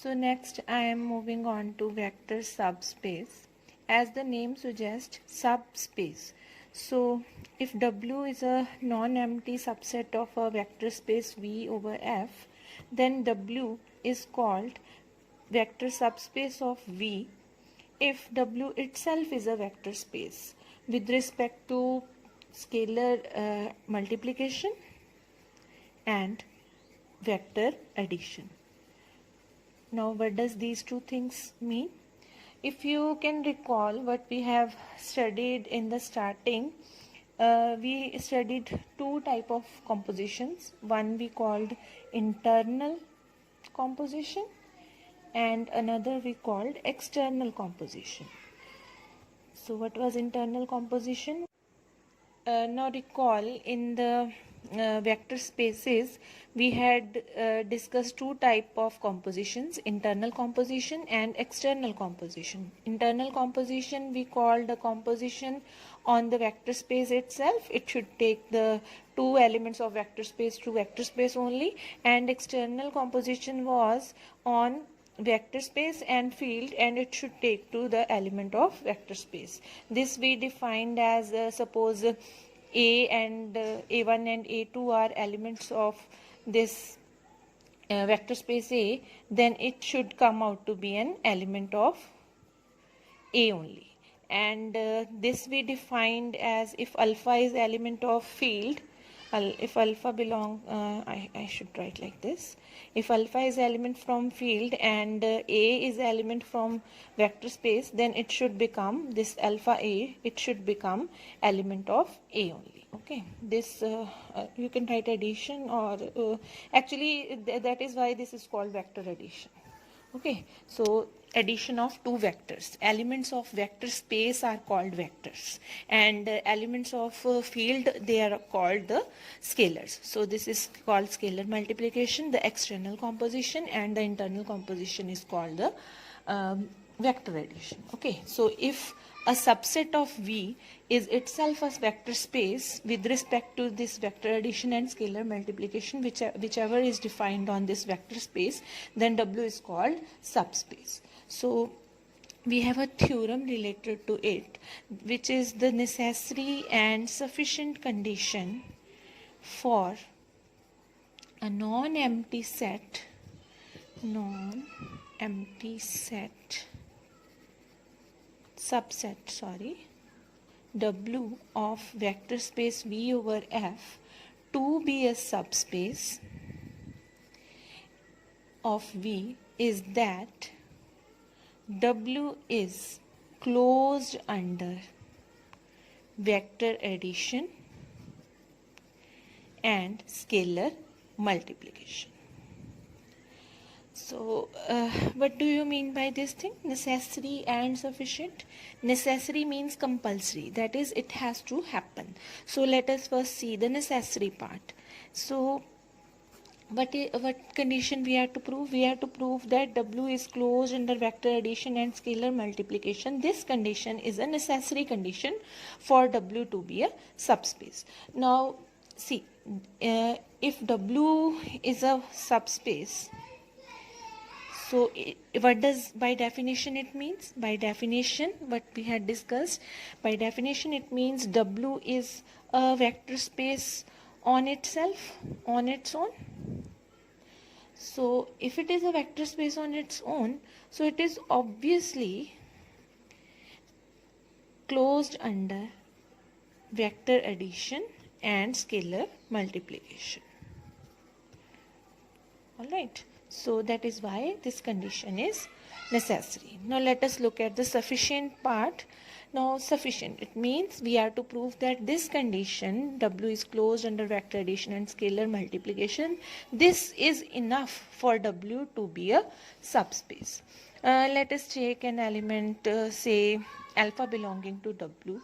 So next I am moving on to vector subspace. As the name suggests, subspace. So if W is a non-empty subset of a vector space V over F, then W is called vector subspace of V if W itself is a vector space with respect to scalar multiplication and vector addition. Now what does these two things mean? If you can recall what we have studied in the starting, we studied two type of compositions. One we called internal composition and another we called external composition. So what was internal composition? Now recall in the vector spaces we had discussed two type of compositions, internal composition and external composition. Internal composition we called the composition on the vector space itself. It should take the two elements of vector space to vector space only, and external composition was on vector space and field, and it should take to the element of vector space. This we defined as suppose A and A1 and A2 are elements of this vector space A, then it should come out to be an element of A only. And this we defined as if alpha is element of field, if alpha belong, I should write like this. If alpha is element from field and A is element from vector space, then it should become this alpha A, it should become element of A only. Okay, this you can write addition, or actually that is why this is called vector addition. Okay, so addition of two vectors. Elements of vector space are called vectors, and elements of field, they are called the scalars. So this is called scalar multiplication. The external composition and the internal composition is called the vector addition. Okay, so if a subset of V is itself a vector space with respect to this vector addition and scalar multiplication, whichever is defined on this vector space, then W is called subspace. So we have a theorem related to it, which is the necessary and sufficient condition for a non-empty set subset W of vector space V over F to be a subspace of V is that W is closed under vector addition and scalar multiplication. So what do you mean by this thing? Necessary and sufficient. Necessary means compulsory, that is, it has to happen. So let us first see the necessary part. So what condition we have to prove? We have to prove that W is closed under vector addition and scalar multiplication. This condition is a necessary condition for W to be a subspace. Now see, if W is a subspace, so what does by definition it means? By definition, what we had discussed, by definition it means W is a vector space on itself, on its own. So if it is a vector space on its own, so it is obviously closed under vector addition and scalar multiplication. All right. So that is why this condition is necessary. Now let us look at the sufficient part. Now sufficient, it means we have to prove that this condition, W is closed under vector addition and scalar multiplication, this is enough for W to be a subspace. Let us take an element, say alpha belonging to W,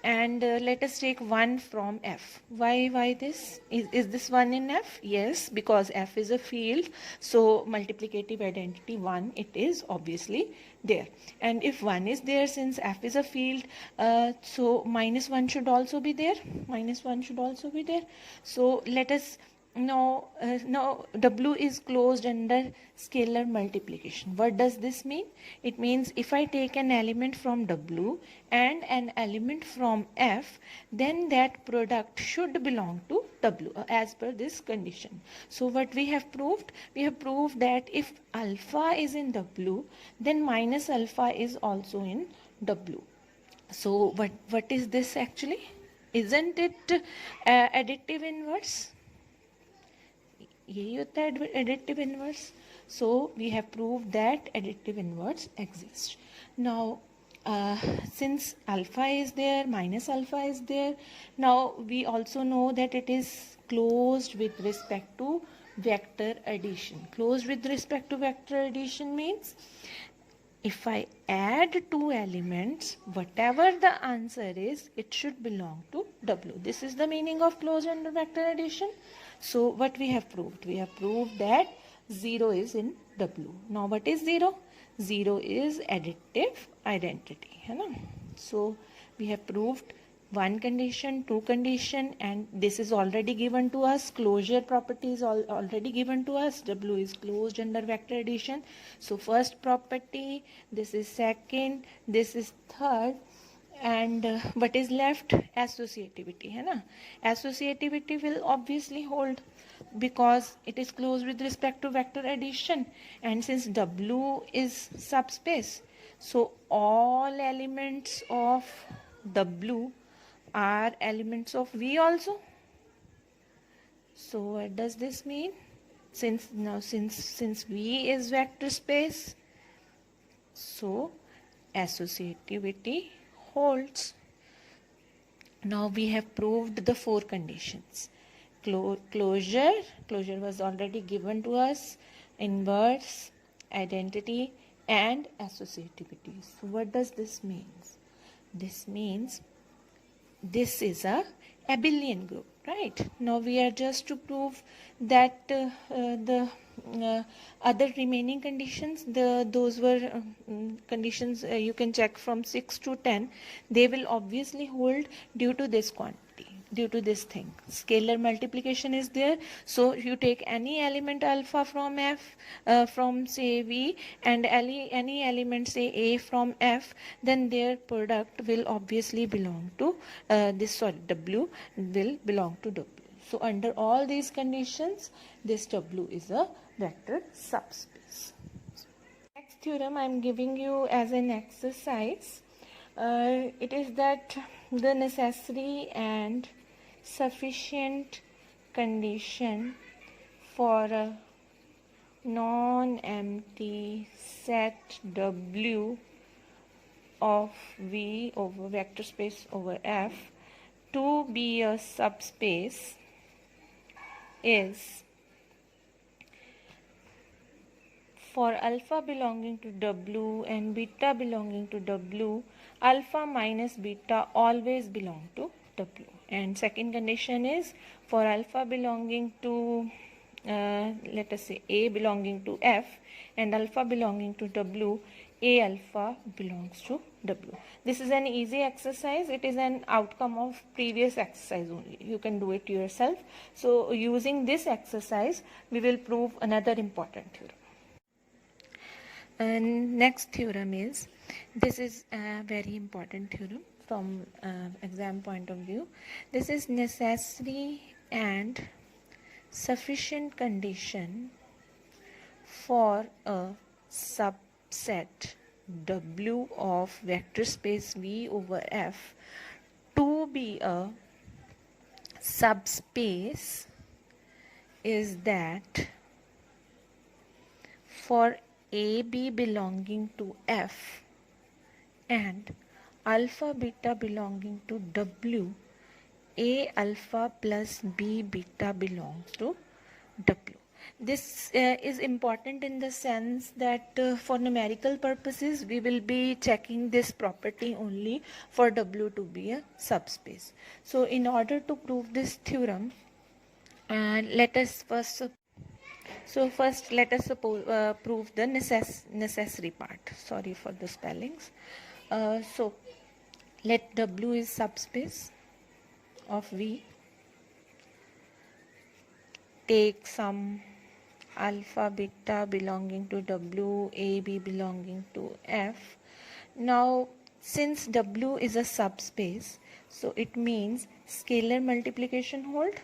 and let us take 1 from F. Why this? Is this 1 in F? Yes, because F is a field, so multiplicative identity 1, it is obviously there. And if 1 is there, since F is a field, so -1 should also be there. -1 should also be there. So let us now W is closed under scalar multiplication. What does this mean? It means if I take an element from W and an element from F, then that product should belong to W as per this condition. So what we have proved? We have proved that if alpha is in W, then minus alpha is also in W. So what is this actually? Isn't it additive inverse? यही होता है additive inverse. So we have proved that additive inverse exists. Now since alpha is there, minus alpha is there, now we also know that it is closed with respect to vector addition. Closed with respect to vector addition means if I add two elements, whatever the answer is, it should belong to W. This is the meaning of closed under vector addition. So what we have proved? We have proved that 0 is in W. Now what is 0? 0 is additive identity. है ना? So we have proved one condition, two condition, and this is already given to us. Closure property is already given to us. W is closed under vector addition. So first property, this is second, this is third, and what is left? Associativity, है ना? Associativity will obviously hold because it is closed with respect to vector addition, and since W is subspace, so all elements of W are elements of V also. So what does this mean? Since V is vector space, so associativity holds. Now we have proved the four conditions. Closure was already given to us, inverse, identity, and associativity. So what does this mean? This means this is a abelian group, right? Now we are just to prove that the other remaining conditions, those were conditions you can check from 6 to 10. They will obviously hold due to this quantity, due to this thing. Scalar multiplication is there. So you take any element alpha from F, from say V, and any element say A from F, then their product will obviously belong to W will belong to W. So under all these conditions, this W is a vector subspace. Next theorem I am giving you as an exercise. It is that the necessary and sufficient condition for a non-empty set W of V over vector space over F to be a subspace is for alpha belonging to W and beta belonging to W, alpha minus beta always belong to W. And second condition is for alpha belonging to let us say A belonging to F and alpha belonging to W, A alpha belongs to W. This is an easy exercise. It is an outcome of previous exercise only. You can do it yourself. So using this exercise, we will prove another important theorem. And next theorem is, this is a very important theorem from exam point of view. This is necessary and sufficient condition for a subset W of vector space V over F to be a subspace is that for AB belonging to F and alpha beta belonging to W, A alpha plus B beta belongs to W. This is important in the sense that for numerical purposes we will be checking this property only for W to be a subspace. So in order to prove this theorem, let us first prove the necessary part. Sorry for the spellings. So let W is subspace of V. take some alpha beta belonging to W, A, B belonging to F. Now since W is a subspace, so it means scalar multiplication hold.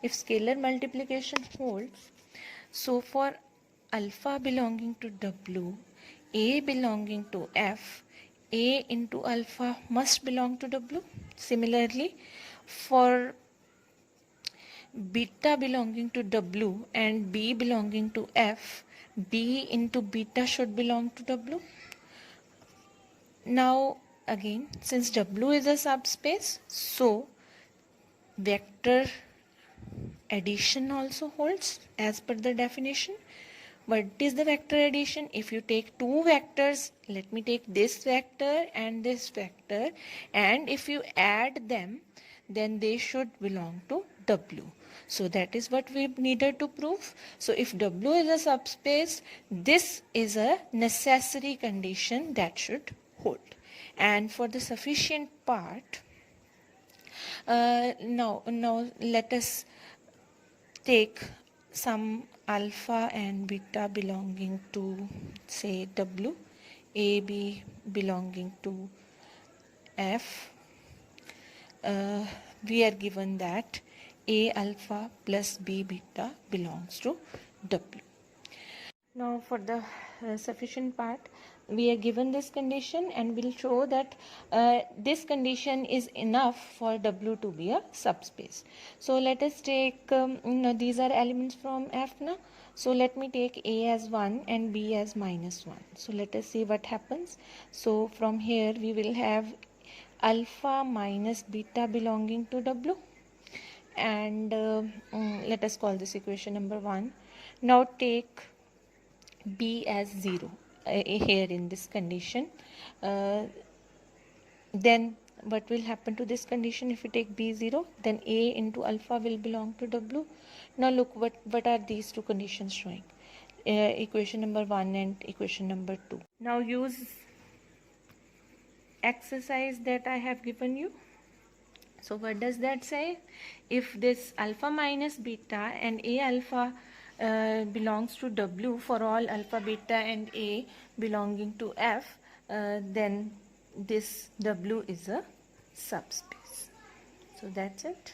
If scalar multiplication holds, so for alpha belonging to W, A belonging to F, A into alpha must belong to W. Similarly, for beta belonging to W and B belonging to F, B into beta should belong to W. Now again, since W is a subspace, so vector addition also holds as per the definition. What is the vector addition? If you take two vectors, let me take this vector and this vector, and if you add them, then they should belong to W. So that is what we needed to prove. So if W is a subspace, this is a necessary condition that should hold. And for the sufficient part, now let us take some alpha and beta belonging to, say, W, A, B belonging to F. We are given that A alpha plus B beta belongs to W. Now for the sufficient part, we are given this condition and we'll show that this condition is enough for W to be a subspace. So let us take, these are elements from F now. So let me take A as 1 and B as -1. So let us see what happens. So from here we will have alpha minus beta belonging to W, and let us call this equation number 1. Now take B as 0 here in this condition. Then what will happen to this condition? If we take B 0, then A into alpha will belong to W. Now look, what are these two conditions showing? Equation number 1 and equation number 2. Now use exercise that I have given you. So what does that say? If this alpha minus beta and A alpha belongs to W for all alpha beta and A belonging to F, then this W is a subspace. So that's it.